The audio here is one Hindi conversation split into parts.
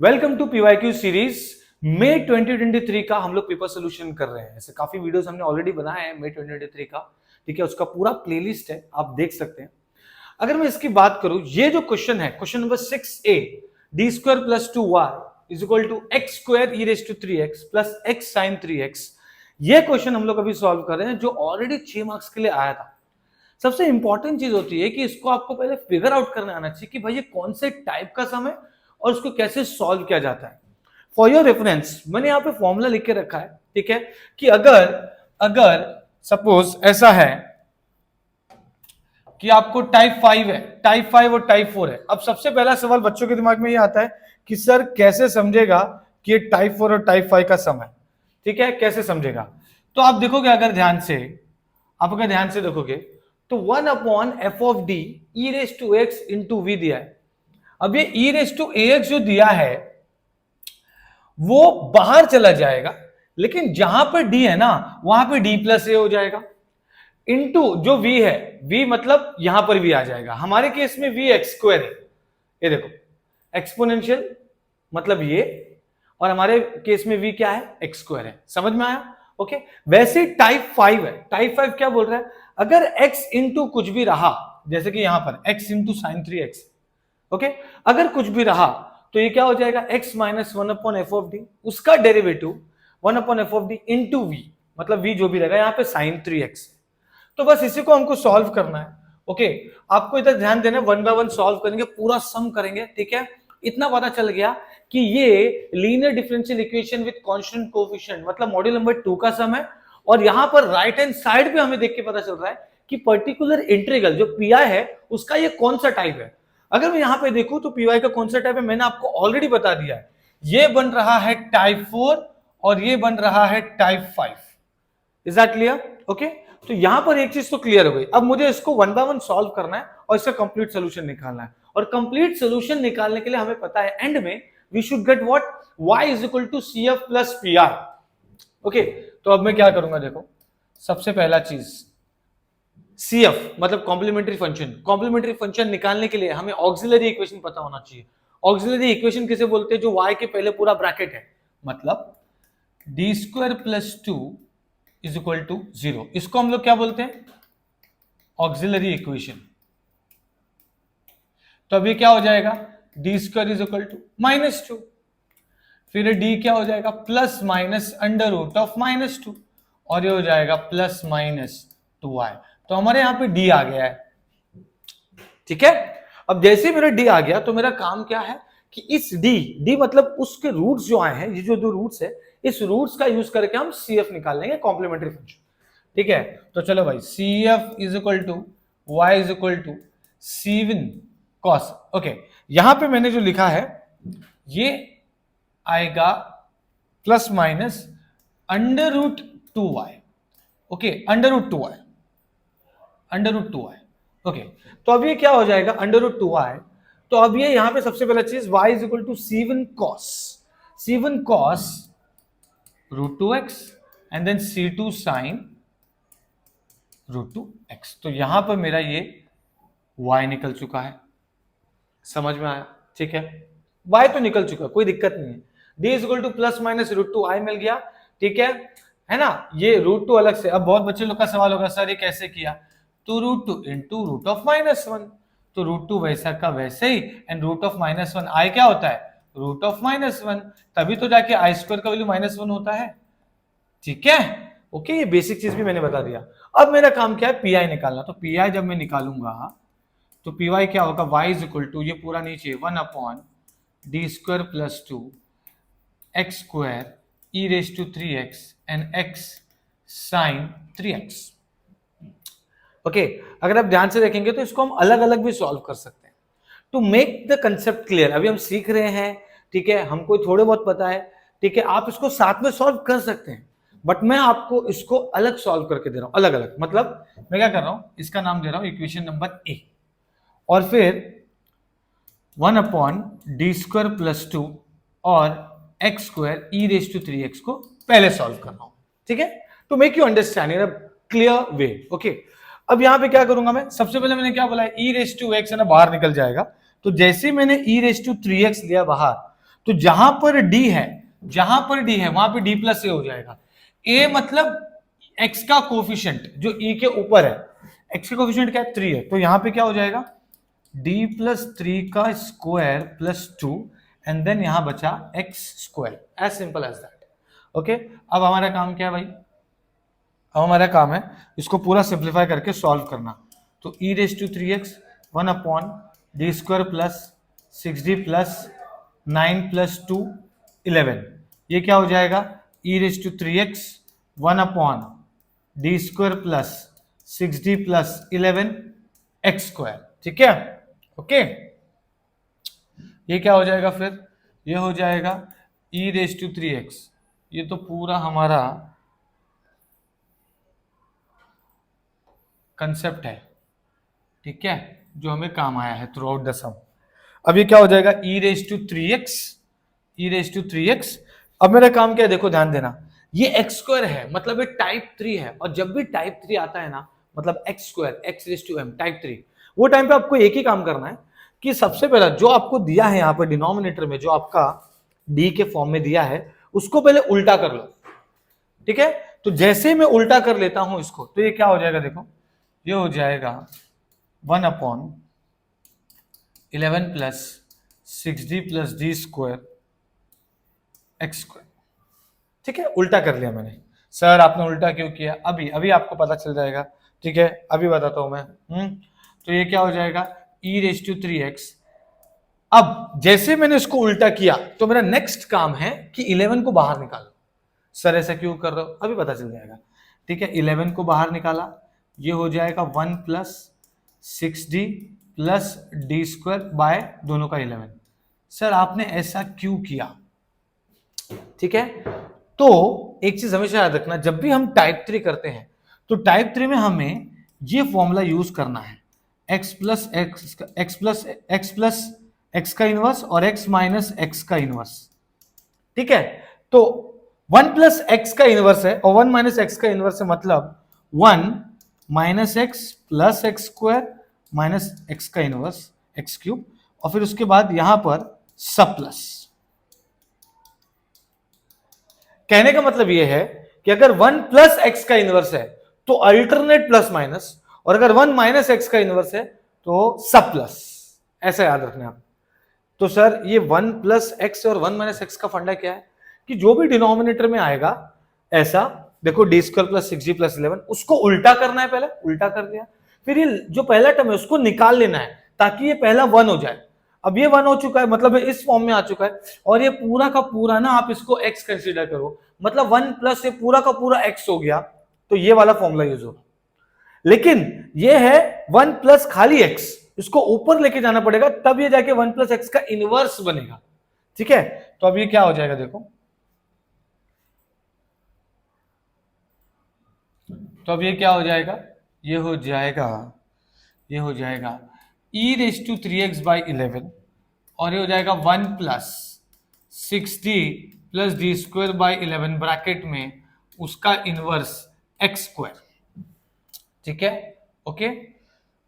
Welcome to PYQ series. मई 2023 का हम लोग पेपर सोल्यूशन कर रहे हैं। ऐसे काफी वीडियोस हमने ऑलरेडी बनाए हैं मई 2023 का, ठीक है। उसका पूरा प्लेलिस्ट है, आप देख सकते हैं। अगर मैं इसकी बात करूं, ये जो क्वेश्चन है, question number 6A, D square plus 2y is equal to X square E raise to 3x plus X sine 3x, ये क्वेश्चन हम लोग अभी सॉल्व कर रहे हैं, जो ऑलरेडी 6 मार्क्स के लिए आया था। सबसे इंपॉर्टेंट चीज होती है कि इसको आपको पहले फिगर आउट करना आना चाहिए कि भाई ये कौन से टाइप का सम है और उसको कैसे सॉल्व किया जाता है। फॉर योर रेफरेंस मैंने यहाँ पे फॉर्मूला लिख के रखा है, ठीक है, कि अगर अगर सपोज ऐसा है कि आपको टाइप 5 है, टाइप 5 और टाइप 4 है। अब सबसे पहला सवाल बच्चों के दिमाग में ये आता है कि सर कैसे समझेगा कि ये टाइप 4 और टाइप 5 का सम है, ठीक है, कैसे समझेगा। तो आप देखोगे, अगर ध्यान से देखोगे तो 1 upon F of D E raise to X into V दिया है। अब ये E raise to A X जो दिया है वो बाहर चला जाएगा, लेकिन जहां पर डी है ना वहां पे डी प्लस ए हो जाएगा, इनटू जो v है, v मतलब यहां पर v आ जाएगा। हमारे केस में v एक्स स्क्वायर है, ये देखो एक्सपोनेंशियल मतलब ये, और हमारे केस में v क्या है, एक्स स्क्वायर है। समझ में आया? ओके। वैसे टाइप 5 है, टाइप 5 क्या बोल रहा है, अगर x इंटू कुछ भी रहा, जैसे कि यहां पर x into sine 3x, okay, अगर कुछ भी रहा तो ये क्या हो जाएगा, x minus 1 upon F of D, उसका derivative 1 upon F of D into V, मतलब v जो भी रहेगा यहाँ पे साइन 3x। तो बस इसी को हमको सॉल्व करना है। ओके, आपको इधर ध्यान देना, 1 बाय 1 सॉल्व करेंगे, पूरा सम करेंगे, ठीक है। इतना पता चल गया कि ये linear differential equation with constant coefficient मतलब मॉड्यूल नंबर 2 का सम है। और यहां पर राइट हैंड साइड पे हमें देख के पता चल रहा है कि पर्टिकुलर इंटीग्रल जो पी है उसका ये कौन सा टाइप है। अगर मैं यहां पे देखूं तो पी का कौन सा टाइप है, मैंने आपको ऑलरेडी बता दिया है। ये बन रहा है टाइप 4 और ये बन रहा है type 5। Is that clear? Okay, तो यहां पर एक चीज तो क्लियर हो गई। अब मुझे इसको 1 बाय 1 सॉल्व करना है और इसका कंप्लीट सोल्यूशन निकालना है। और कंप्लीट सोल्यूशन निकालने के लिए हमें पता है एंड में we should get what, y is equal to C F plus P R. Okay, तो अब मैं क्या करूंगा, देखो सबसे पहला चीज सी एफ मतलब कॉम्प्लीमेंट्री फंक्शन। कॉम्प्लीमेंट्री फंक्शन निकालने के लिए हमें ऑक्सिलरी इक्वेशन पता होना चाहिए। ऑक्सिलरी इक्वेशन किसे बोलते हैं, जो y के पहले पूरा ब्रैकेट है, मतलब D square plus 2 is equal to 0। इसको हम लोग क्या बोलते हैं, ऑक्सिलरी इक्वेशन। तो अब ये क्या हो जाएगा, D square is equal to -2, फिर डी क्या हो जाएगा, plus minus under root of -2, और ये हो जाएगा प्लस माइनस 2y। तो हमारे यहां पे डी आ गया है, ठीक है। अब जैसे मेरा डी आ गया तो मेरा काम क्या है कि इस डी मतलब उसके रूट्स जो आए हैं, ये जो दो रूट्स है, इस रूट्स का यूज करके हम सी एफ निकाल लेंगे, कॉम्प्लीमेंट्री फंक्शन, ठीक है। तो चलो भाई, C F is equal to Y is equal to C1 cos. Okay, यहां पे मैंने जो लिखा है ये आएगा plus minus under root 2y। Okay, under root 2y, under root 2y। Okay, तो अब ये क्या हो जाएगा, अंडर रूट 2y। तो अब ये यहां पे सबसे पहला चीज y is equal to C1 cos root 2x and then C2 sine root 2x। तो यहां पर मेरा ये y निकल चुका है, समझ में आया? ठीक है, y तो निकल चुका, कोई दिक्कत नहीं है। d is equal to plus minus root 2i मिल गया, ठीक है ना। ये रूट 2 अलग से, अब बहुत बच्चे लोग का सवाल होगा सर ये कैसे किया, तो रूट 2 इंटू रूट ऑफ -1, तो रूट 2 वैसा का वैसे ही, एंड रूट ऑफ -1 i क्या होता है, रूट ऑफ -1, तभी तो जाके आई स्क्वायर का वैल्यू -1 होता है, ठीक है। ओके, ये बेसिक चीज भी मैंने बता दिया। अब मेरा काम क्या है, पी निकालना। तो पी जब मैं निकालूंगा तो पी क्या होगा, y इज इक्वल टू, ये पूरा नीचे 1 upon D square plus 2 X square E raise to 3x and x sine 3x। Okay, अगर आप ध्यान से देखेंगे तो इसको हम अलग अलग भी सॉल्व कर सकते हैं to make the concept clear. अभी हम सीख रहे हैं, ठीक है, हमको थोड़े बहुत पता है, ठीक है। आप इसको साथ में सॉल्व कर सकते हैं, बट मैं आपको इसको अलग सॉल्व करके दे रहा हूं, अलग अलग। मतलब मैं क्या कर रहा हूं, इसका नाम दे रहा हूं इक्वेशन नंबर ए, और फिर 1 अपॉन डी स्क्वायर प्लस 2 और X square E raise to 3x को पहले सॉल्व कर रहा हूं, ठीक है, to make you understand in a clear way. Okay, अब यहां पे क्या करूंगा मैं, सबसे पहले मैंने क्या बोला, ई रेज टू एक्स है ना, बाहर निकल जाएगा। तो जैसे मैंने ई रेज टू 3x लिया बाहर, तो जहां पर डी है वहां पे डी प्लस ए हो जाएगा। ए मतलब एक्स का कोफिशिएंट जो ई के ऊपर है, एक्स का कोफिशिएंट क्या है 3 है, तो यहां पे क्या हो जाएगा डी प्लस 3 का स्क्वायर प्लस 2 एंड देन यहां बचा X square, as simple as that. Okay, अब हमारा काम क्या है भाई, अब हमारा काम है इसको पूरा सिंप्लीफाई करके सॉल्व करना। तो e raise to 3x 1 upon D square plus 6d plus 9 plus 2 11, ये क्या हो जाएगा e raise to 3x 1 upon D square plus 6d plus 11 X square. ठीक है, ओके, ये क्या हो जाएगा फिर, ये हो जाएगा e रेज टू 3x, ये तो पूरा हमारा कंसेप्ट है, ठीक है, जो हमें काम आया है थ्रू आउट द सम। अब ये क्या हो जाएगा e रेज टू 3x। अब मेरा काम क्या है देखो ध्यान देना, ये एक्स स्क्वायर है मतलब ये टाइप 3 है, और जब भी टाइप 3 आता है ना मतलब X square X raise to m type 3, वो टाइम पे आपको एक ही काम करना है कि सबसे पहला जो आपको दिया है यहाँ पे डिनोमिनेटर में, जो आपका d के फॉर्म में दिया है उसको पहले उल्टा कर लो। ठीक है, तो जैसे मैं उल्टा कर लेता हूं इसको, तो ये क्या हो जाएगा देखो, ये हो जाएगा 1 upon 11 plus 6d plus D square X square. ठीक है, उल्टा कर लिया मैंने। सर आपने उल्टा क्यों किया, अभी आपको पता चल जाएगा। ठीक है, अभी बताता हूं मैं। तो ये क्या हो जाएगा e रेज टू 3x। अब जैसे मैंने इसको उल्टा किया तो मेरा नेक्स्ट काम है कि 11 को बाहर निकालो। सर ऐसा क्यों कर रहे हो, अभी पता चल जाएगा। ठीक है, 11 को बाहर निकाला, ये हो जाएगा 1 plus 6d plus D square by दोनों का 11। सर आपने ऐसा क्यों किया, ठीक है, तो एक चीज हमेशा याद रखना, जब भी हम टाइप 3 करते हैं तो टाइप 3 में हमें ये फॉर्मूला यूज करना है, x प्लस एक्स का इनवर्स और x माइनस एक्स का इनवर्स। ठीक है, तो 1 प्लस एक्स का इनवर्स है और 1 माइनस एक्स का इनवर्स है, मतलब 1 minus x plus x square minus x का इनवर्स एक्स क्यूब, और फिर उसके बाद यहां पर सब प्लस। कहने का मतलब यह है कि अगर 1 प्लस एक्स का इनवर्स है तो अल्टरनेट प्लस माइनस, और अगर 1 माइनस एक्स का इनवर्स है तो सब प्लस, ऐसा याद रखना आप। तो सर ये 1 प्लस एक्स और 1 माइनस एक्स का फंडा क्या है कि जो भी डिनोमिनेटर में आएगा ऐसा देखो D square plus 6d plus 11, उसको उल्टा करना है, पहले उल्टा कर दिया, फिर ये जो पहला टर्म है उसको निकाल लेना है ताकि ये पहला 1 हो जाए। अब ये 1 हो चुका है, मतलब इस फॉर्म में आ चुका है, और ये पूरा का पूरा ना आप इसको x कंसीडर करो, मतलब 1 प्लस ये पूरा का पूरा x हो गया, तो ये वाला फॉर्मूला यूज होगा। लेकिन ये है 1 प्लस खाली x, इसको ऊपर लेके जाना पड़ेगा, तब ये जाके 1 प्लस एक्स का इनवर्स बनेगा। ठीक है, तो अब ये क्या हो जाएगा देखो, तो अब ये क्या हो जाएगा, ये हो जाएगा e raise to 3x by 11, और ये हो जाएगा 1 plus 6d plus D square by 11 bracket में उसका इनवर्स एक्स स्क्वायर। ठीक है, ओके,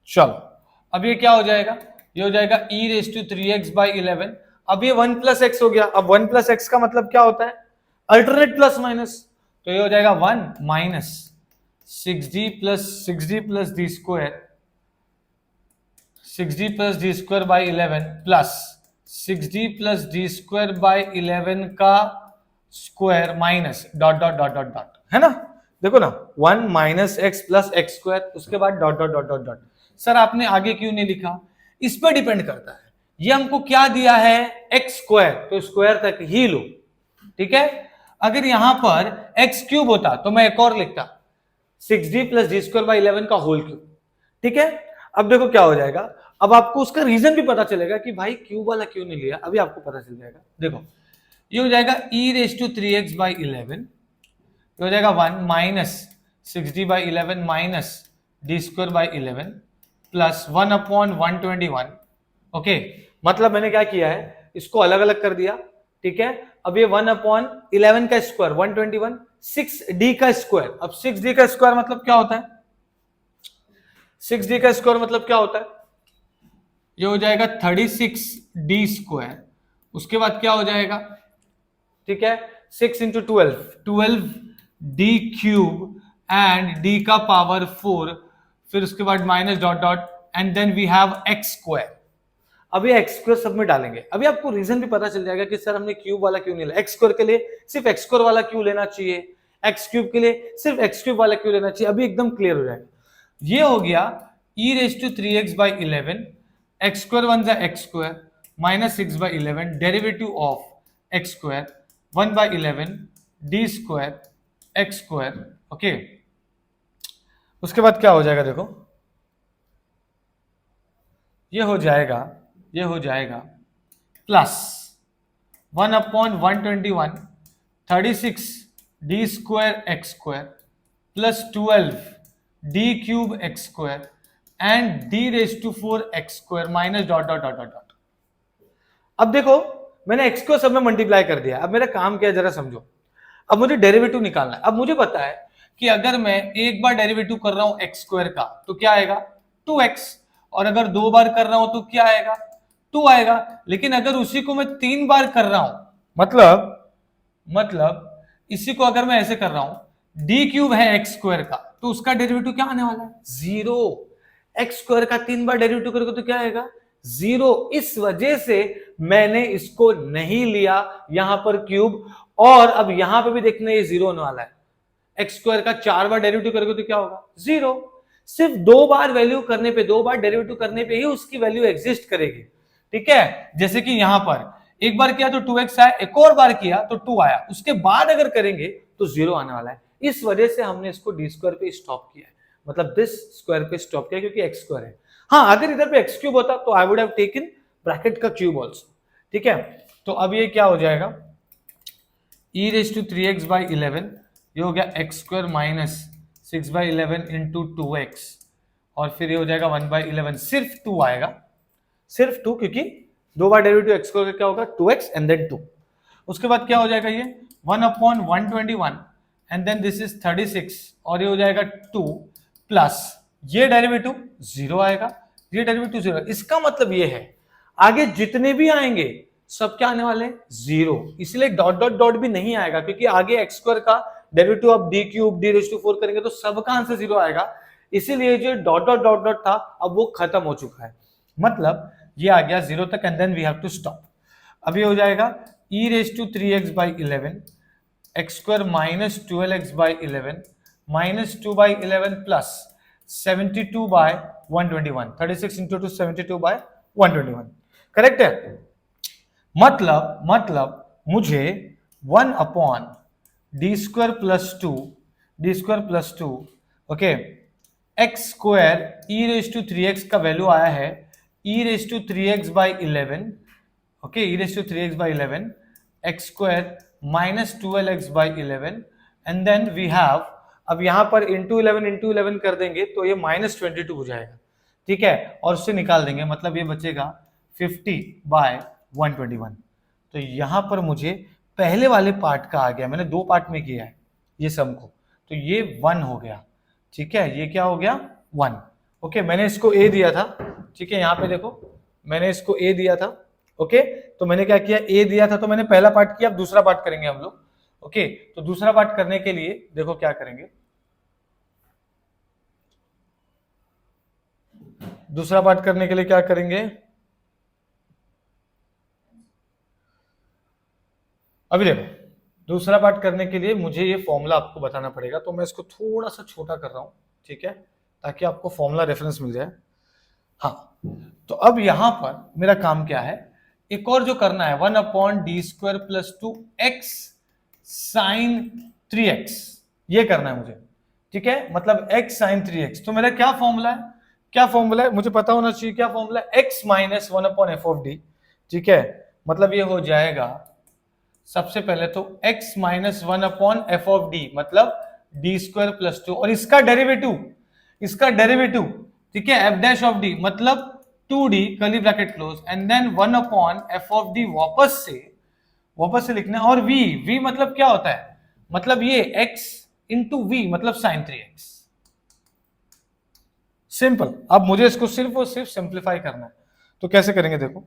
चलो अब ये क्या हो जाएगा, ये हो जाएगा e raise to 3x by 11। अब ये 1 प्लस एक्स हो गया, अब 1 प्लस एक्स का मतलब क्या होता है, अल्टरनेट प्लस माइनस, तो ये हो जाएगा 1 minus 6d plus D square 6d plus D square by 11 plus 6d plus D square by 11 का square minus dot dot dot dot dot, है ना, देखो ना 1 minus x plus x square, उसके बाद dot dot dot dot dot. Sir आपने आगे क्यों नहीं लिखा, इस पर डिपेंड करता है, ये हमको क्या दिया है एक्स स्क्वायर, तो स्क्वायर तक ही लो। ठीक है, अगर यहां पर एक्स क्यूब होता तो मैं एक और लिखता 6d plus D square by 11 का होल क्यूब। ठीक है, अब देखो क्या हो जाएगा, अब आपको उसका रीजन भी पता चलेगा कि भाई क्यूब वाला क्यों नहीं लिया, अभी आपको पता चल जाएगा। देखो ये हो जाएगा e raise to 3x by 11, ये हो जाएगा 1 minus 6d by 11 minus D square by 11 plus 1 upon 121। Okay, मतलब मैंने क्या किया है, इसको अलग अलग कर दिया। ठीक है, अब ये 1 अपॉन 11 का स्क्वायर 121, 6d का स्क्वायर, अब 6d का स्क्वायर मतलब क्या होता है, 6d का स्क्वायर मतलब क्या होता है, ये हो जाएगा 36d स्क्वायर उसके बाद क्या हो जाएगा, ठीक है, 6 into 12, 12 D cube and D का पावर 4, फिर उसके बाद minus dot dot and then we have X square. अभी एक्स स्क्वायर सब में डालेंगे, अभी आपको रीजन भी पता चल जाएगा कि सर हमने क्यूब वाला क्यों नहीं लिया, एक्स स्क्वायर के लिए सिर्फ एक्स स्क्वायर वाला क्यों लेना चाहिए, एक्स क्यूब के लिए सिर्फ एक्स क्यूब वाला क्यों लेना चाहिए, अभी एकदम क्लियर हो जाएगा। ये हो गया e raise to 3x by 11, X square one जा X square minus 6 by 11 derivative of X square 1 by 11 D square X square. Okay, उसके बाद क्या हो जाएगा, देखो ये हो जाएगा plus 1/121 36 D square X square plus 12 D cube X square and D raise to 4 X square minus dot dot dot dot dot. अब देखो मैंने एक्स को सब में मल्टीप्लाई कर दिया, अब मेरा काम क्या है जरा समझो। अब मुझे डेरिवेटिव निकालना है। अब मुझे पता है कि अगर मैं एक बार डेरिवेटिव कर रहा हूं एक्स स्क्वायर का तो क्या आएगा 2x, और अगर 2 बार कर रहा हूं तो क्या आएगा 2 आएगा। लेकिन अगर उसी को मैं 3 बार कर रहा हूं, मतलब इसी को अगर मैं ऐसे कर रहा हूं, डी क्यूब है एक्स स्क्वायर का, तो उसका डेरिवेटिव क्या आने वाला है 0। एक्स स्क्वायर का 3 बार डेरिवेटिव करोगे तो क्या आएगा 0। इस वजह से मैंने इसको नहीं लिया यहां पर क्यूब, और अब यहां पे भी देखना ये 0 होने वाला है। एक्स स्क्वायर का 4 बार डेरिवेटिव करोगे तो क्या होगा 0। सिर्फ 2 बार वैल्यू करने पे, 2 बार डेरिवेटिव करने पे ही उसकी वैल्यू एग्जिस्ट करेगी, ठीक है। जैसे कि यहां पर एक बार किया तो 2x आया, एक और बार किया तो 2 आया, उसके बाद अगर करेंगे तो 0 आने वाला है। इस वजह से हमने इसको डी स्क्वायर पे स्टॉप किया है, मतलब दिस स्क्वायर पे स्टॉप किया क्योंकि एक्स स्क्वायर है। हाँ, अगर इधर पे एक्स क्यूब होता तो I would have taken bracket का क्यूब ऑल्सो, ठीक है। तो अब ये क्या हो जाएगा e raise to 3x by 11, ये हो गया x square minus 6 by 11 into 2x, और फिर ये हो जाएगा 1 बाई 11, सिर्फ 2 आएगा, सिर्फ 2, क्योंकि 2 बार डेरिवेटिव एक्स स्क्वायर का क्या होगा 2x एंड देन 2। उसके बाद क्या हो जाएगा ये 1/121 एंड देन दिस इज 36, और ये हो जाएगा 2 प्लस ये डेरिवेटिव 0 आएगा, ये डेरिवेटिव 0। इसका मतलब ये है आगे जितने भी आएंगे सब क्या आने वाले 0, इसलिए डॉट डॉट डॉट भी नहीं आएगा, क्योंकि आगे एक्स स्क्वायर का derivative of D cube D raise to 4 करेंगे तो सबका आंसर 0 आएगा। इसीलिए जो डॉट डॉट डॉट डॉट था अब वो खत्म हो चुका है, मतलब ये आ गया 0 तक and then we have to stop. अब ये हो जाएगा e raise to 3x by 11 X square minus 12x by 11 minus 2 by 11 plus 72 by 121, 36 into 2 72 by 121, correct है। मतलब मुझे 1 upon D square plus two okay X square E raise to 3x का वैल्यू आया है E raise to 3x by 11, okay E raise to 3x by 11 X square minus 12x by 11 and then we have, अब यहां पर इंटू 11 कर देंगे तो ये माइनस 22 हो जाएगा, ठीक है, और उससे निकाल देंगे, मतलब ये बचेगा 50 बाय 121। तो यहां पर मुझे पहले वाले पार्ट का आ गया, मैंने 2 पार्ट में किया है ये सम को, तो ये 1 हो गया, ठीक है, ये क्या हो गया 1। ओके, मैंने इसको a दिया था, ठीक है, यहां पे देखो मैंने इसको a दिया था, ओके, तो मैंने क्या किया a दिया था तो मैंने पहला पार्ट किया, अब दूसरा पार्ट करेंगे हम लोग। ओके, तो दूसरा पार्ट करने के लिए देखो क्या करेंगे, दूसरा पार्ट करने के लिए क्या करेंगे, अभी देखो दूसरा पार्ट करने के लिए मुझे ये फॉर्मूला आपको बताना पड़ेगा, तो मैं इसको थोड़ा सा छोटा कर रहा हूं, ठीक है, ताकि आपको फॉर्मूला रेफरेंस मिल जाए। हाँ, तो अब यहां पर मेरा काम क्या है, एक और जो करना है 1 upon D square plus 2 X sine 3x, ये करना है मुझे, ठीक है, मतलब x साइन 3x। तो मेरा क्या फॉर्मूला है, मुझे पता होना चाहिए क्या फॉर्मूला है, x minus 1 upon F of D, ठीक है, मतलब ये हो जाएगा सबसे पहले तो x minus 1 upon F of D, मतलब डी स्क्वायर प्लस 2, और इसका डेरिवेटिव, ठीक है, एफ डैश ऑफ डी मतलब 2d curly bracket close and then 1 upon F of D वापस से लिखना, और v मतलब क्या होता है, मतलब ये x इंटू v मतलब साइन 3x, सिंपल। अब मुझे इसको सिर्फ और सिर्फ सिंप्लीफाई करना है, तो कैसे करेंगे देखो,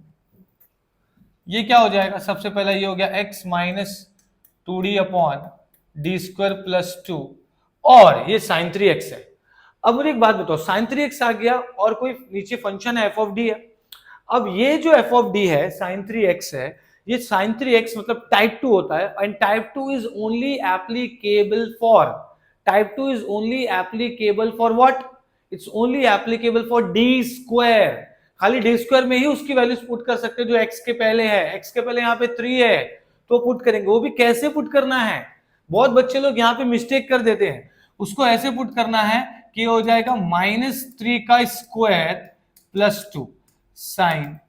ये क्या हो जाएगा, सबसे पहला ये हो गया x minus 2d upon D square plus 2, और ये साइन 3x है। अब मुझे एक बात बताओ, साइन 3x आ गया और कोई नीचे फंक्शन है f ऑफ डी है। अब ये जो f ऑफ डी है साइन 3x है, ये साइन 3x मतलब टाइप 2 होता है, and type 2 is only applicable for, type 2 is only applicable for what, it's only applicable for D square. खाली डी स्क्वायर में ही उसकी वैल्यूज पुट कर सकते हैं जो x के पहले है, x के पहले यहाँ पे 3 है तो पुट करेंगे। वो भी कैसे पुट करना है, बहुत बच्चे लोग यहाँ पे मिस्टेक कर देते हैं, उसको ऐसे पुट करना है कि हो जाएगा -3 का स्क्वायर प्लस 2 साइन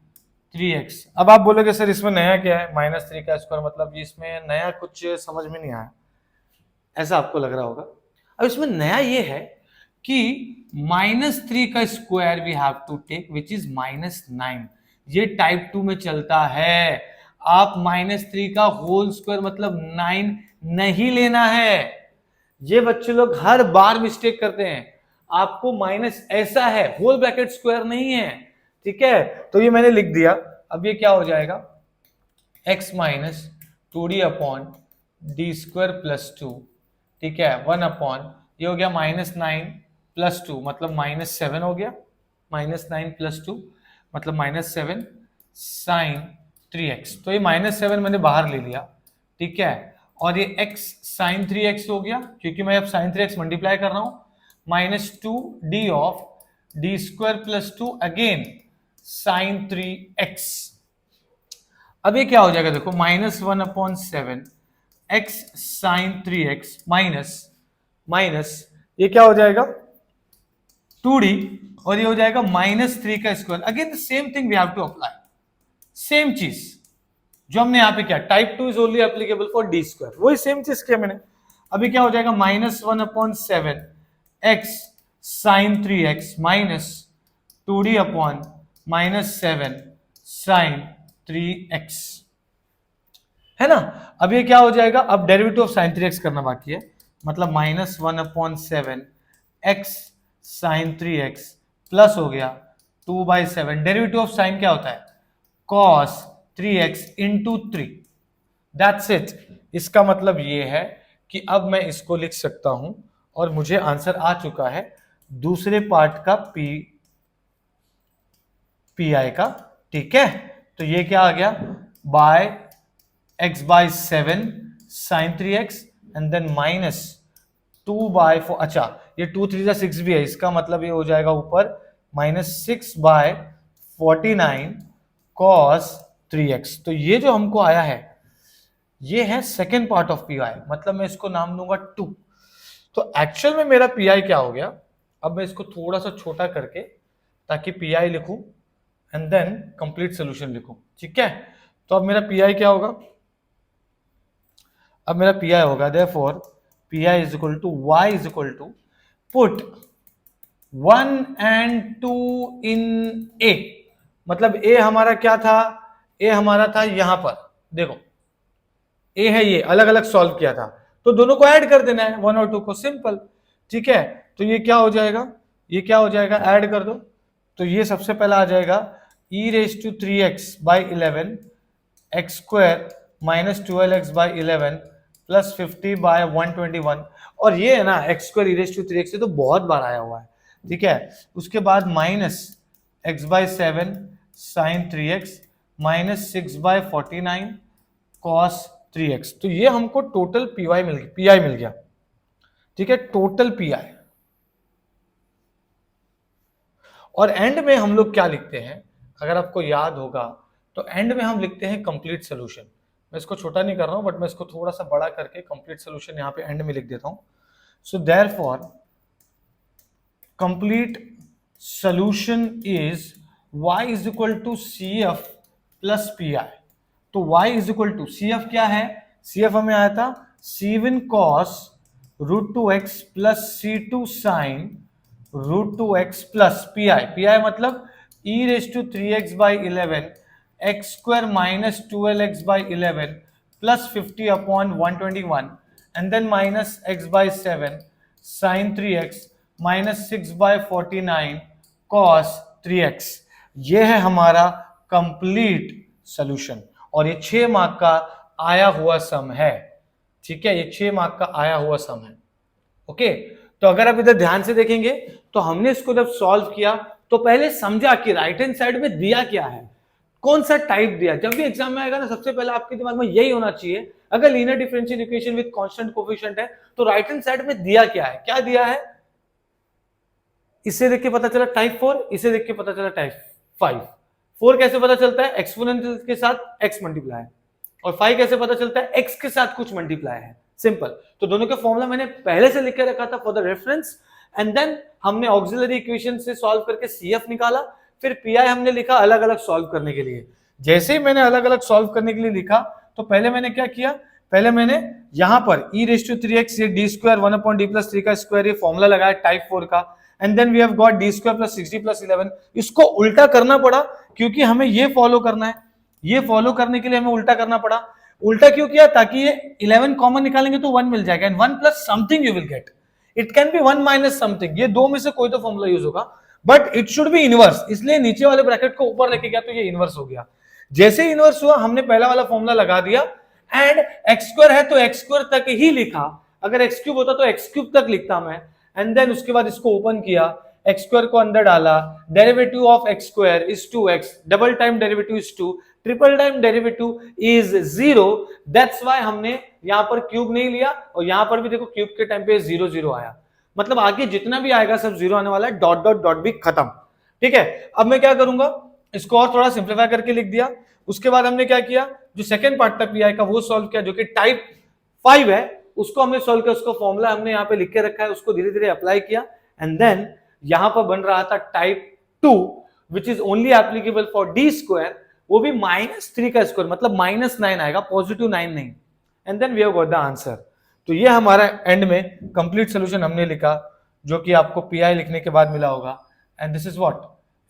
3x। अब आप बोलोगे सर इसमें नया क्या है, -3 का स्क्वायर मतलब इसमें नया कुछ समझ में नहीं आया, ऐसा आपको लग रहा होगा। अब इसमें नया ये है कि -3 का square we have to take which is -9, ये टाइप 2 में चलता है। आप -3 का होल स्क्वायर मतलब 9 नहीं लेना है। ये बच्चे लोग हर बार मिस्टेक करते हैं, आपको माइनस ऐसा है, होल ब्रैकेट स्क्वायर नहीं है, ठीक है। तो ये मैंने लिख दिया। अब ये क्या हो जाएगा, x minus 2d upon D square plus 2, ठीक है, 1 अपॉन ये हो गया -9 प्लस 2 मतलब -7 हो गया, -9 प्लस 2 मतलब -7 साइन 3x। तो ये -7 मैंने बाहर ले लिया, ठीक है, और ये x साइन 3x हो गया क्योंकि मैं अब साइन 3x मल्टीप्लाई कर रहा हूं, -2d of D square plus 2 again sine 3x। अब ये क्या हो जाएगा, देखो -1 upon 7 x sine 3x minus ये क्या हो जाएगा 2d, और ये हो जाएगा -3 का square. Again same thing we have to apply, same चीज जो हमने यहाँ पे किया, type 2 is only applicable for D square, वही सेम चीज किया मैंने। अभी क्या हो जाएगा -1 upon 7 x sine 3x minus 2d upon -7 sine 3x, है ना। अब ये क्या हो जाएगा, अब डेरिवेटिव ऑफ साइन 3x करना बाकी है, मतलब -1 upon 7 x sine 3x plus हो गया 2/7, डेरिवेटिव ऑफ साइन क्या होता है, cos 3x into 3, that's it. इसका मतलब ये है कि अब मैं इसको लिख सकता हूं और मुझे आंसर आ चुका है दूसरे पार्ट का पी आई का, ठीक है। तो ये क्या आ गया, bye x/7 sign 3x and then -2/4, अच्छा ये 2 3 6 भी है, इसका मतलब ये हो जाएगा ऊपर -6/49 cos 3x। तो ये जो हमको आया है ये है second part of P I, मतलब मैं इसको नाम दूंगा 2। तो एक्चुअल में मेरा पी आई क्या हो गया, अब मैं इसको थोड़ा सा छोटा करके ताकि पी आई लिखूं एंड देन कंप्लीट सोल्यूशन लिखूं, ठीक है। तो अब मेरा पी आई क्या होगा, अब मेरा पी आई होगा therefore P I is equal to Y is equal to put 1 and 2 in A, मतलब ए हमारा क्या था, ए हमारा था यहां पर, देखो ए है, ये अलग अलग सॉल्व किया था, तो दोनों को ऐड कर देना है 1 और 2 को, सिंपल, ठीक है। तो ये क्या हो जाएगा, ये क्या हो जाएगा, ऐड कर दो। तो ये सबसे पहला आ जाएगा e⁻3x/11 x square -12x/11 plus 50/121, और ये है ना x स्क्वायर e⁻3x, तो बहुत बार आया हुआ है, ठीक है। उसके बाद -x/7 sign 3x -6/49 cos 3x। तो ये हमको टोटल पी आई मिल गया, ठीक है, टोटल पी आई। और एंड में हम लोग क्या लिखते हैं, अगर आपको याद होगा तो एंड में हम लिखते हैं कंप्लीट सोल्यूशन। मैं इसको छोटा नहीं कर रहा हूं बट मैं इसको थोड़ा सा बड़ा करके कंप्लीट सोल्यूशन यहां पे एंड में लिख देता हूं। So therefore complete solution is y is equal to CF plus P I. तो y is equal to CF क्या है, CF हमें आया था C1 cos √2x plus C2 sin √2x plus P I मतलब e⁻3x/11 x square -12x/11 plus 50/121 and then -x/7 sin 3x -6/49 cos 3x। ये है हमारा कंप्लीट सॉल्यूशन। और ये 6 मार्क का आया हुआ सम है। ठीक है, ये 6 मार्क का आया हुआ सम है। ओके, तो अगर आप इधर ध्यान से देखेंगे तो हमने इसको जब सॉल्व किया तो पहले समझा कि राइट हैंड साइड में दिया क्या है, कौन सा टाइप दिया। जब भी एग्जाम में आएगा ना, सबसे पहले आपके दिमाग में यही होना चाहिए, अगर linear differential equation with constant coefficient है तो राइट हैंड साइड में दिया क्या है, क्या दिया है। इसे देख के पता चला टाइप 4, इसे देख के पता चला टाइप 5। 4 कैसे पता चलता है, एक्सपोनेंशियल के साथ x मल्टीप्लाई, और 5 कैसे पता चलता है, x के साथ कुछ मल्टीप्लाई है। सिंपल। तो दोनों के फॉर्मूला मैंने पहले से लिख के रखा था for the reference, and then हमने ऑक्सिलरी इक्वेशन से सॉल्व करके CF निकाला, फिर PI हमने लिखा अलग अलग सॉल्व करने के लिए। जैसे ही मैंने अलग अलग सॉल्व करने के लिए लिखा तो पहले मैंने क्या किया, पहले मैंने यहां पर e⁻3x ये d स्क्वायर 1/d+3 का स्क्वायर ये फॉर्मूला लगाया टाइप 4 का, and then we have got d square plus 60 plus 11। इसको उल्टा करना पड़ा क्योंकि हमें ये फॉलो करना है, ये फॉलो करने के लिए हमें उल्टा करना पड़ा। उल्टा क्यों किया, ताकि ये 11 कॉमन निकालेंगे तो 1 मिल जाएगा, and 1 plus something you will get, it can be 1 minus something, ये दो में से कोई तो फॉर्मूला यूज होगा, but it should be inverse, इसलिए नीचे वाले ब्रैकेट को ऊपर लेके गया तो ये इनवर्स हो गया। जैसे इनवर्स हुआ हमने पहला वाला फॉर्मूला लगा दिया, एंड एक्स स्क्वायर है तो एक्स स्क्वायर तक ही लिखा, अगर एक्स क्यूब होता तो एक्स क्यूब तक लिखता मैं, एंड देन उसके बाद इसको ओपन किया, एक्स स्क्वायर को अंदर डाला, derivative of X square is 2x, double time derivative is 2, triple time derivative is 0, that's why हमने यहां पर क्यूब नहीं लिया, और यहां पर भी देखो क्यूब के टाइम पे 0 0 आया, मतलब आगे जितना भी आएगा सब 0 आने वाला है, डॉट डॉट डॉट भी खत्म। ठीक है, अब मैं क्या करूंगा, इसको और थोड़ा सिंप्लीफाई करके लिख दिया। उसके बाद हमने क्या किया, जो सेकंड पार्ट था PI का वो सॉल्व किया, जो कि टाइप 5 है, उसको हमने सॉल्व किया, उसका फॉर्मूला हमने यहाँ पे लिख के रखा है, उसको धीरे धीरे अप्लाई किया, एंड देन यहां पर बन रहा था type 2 which is only applicable for d square, वो भी -3 का स्क्वायर, मतलब -9 आएगा, पॉजिटिव 9 नहीं, and then we have got the answer. तो ये हमारा एंड में कंप्लीट सोल्यूशन हमने लिखा, जो कि आपको PI लिखने के बाद मिला होगा, and this is what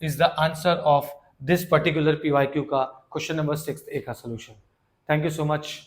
is the answer of this particular PYQ का क्वेश्चन नंबर 6A का solution. Thank you so much.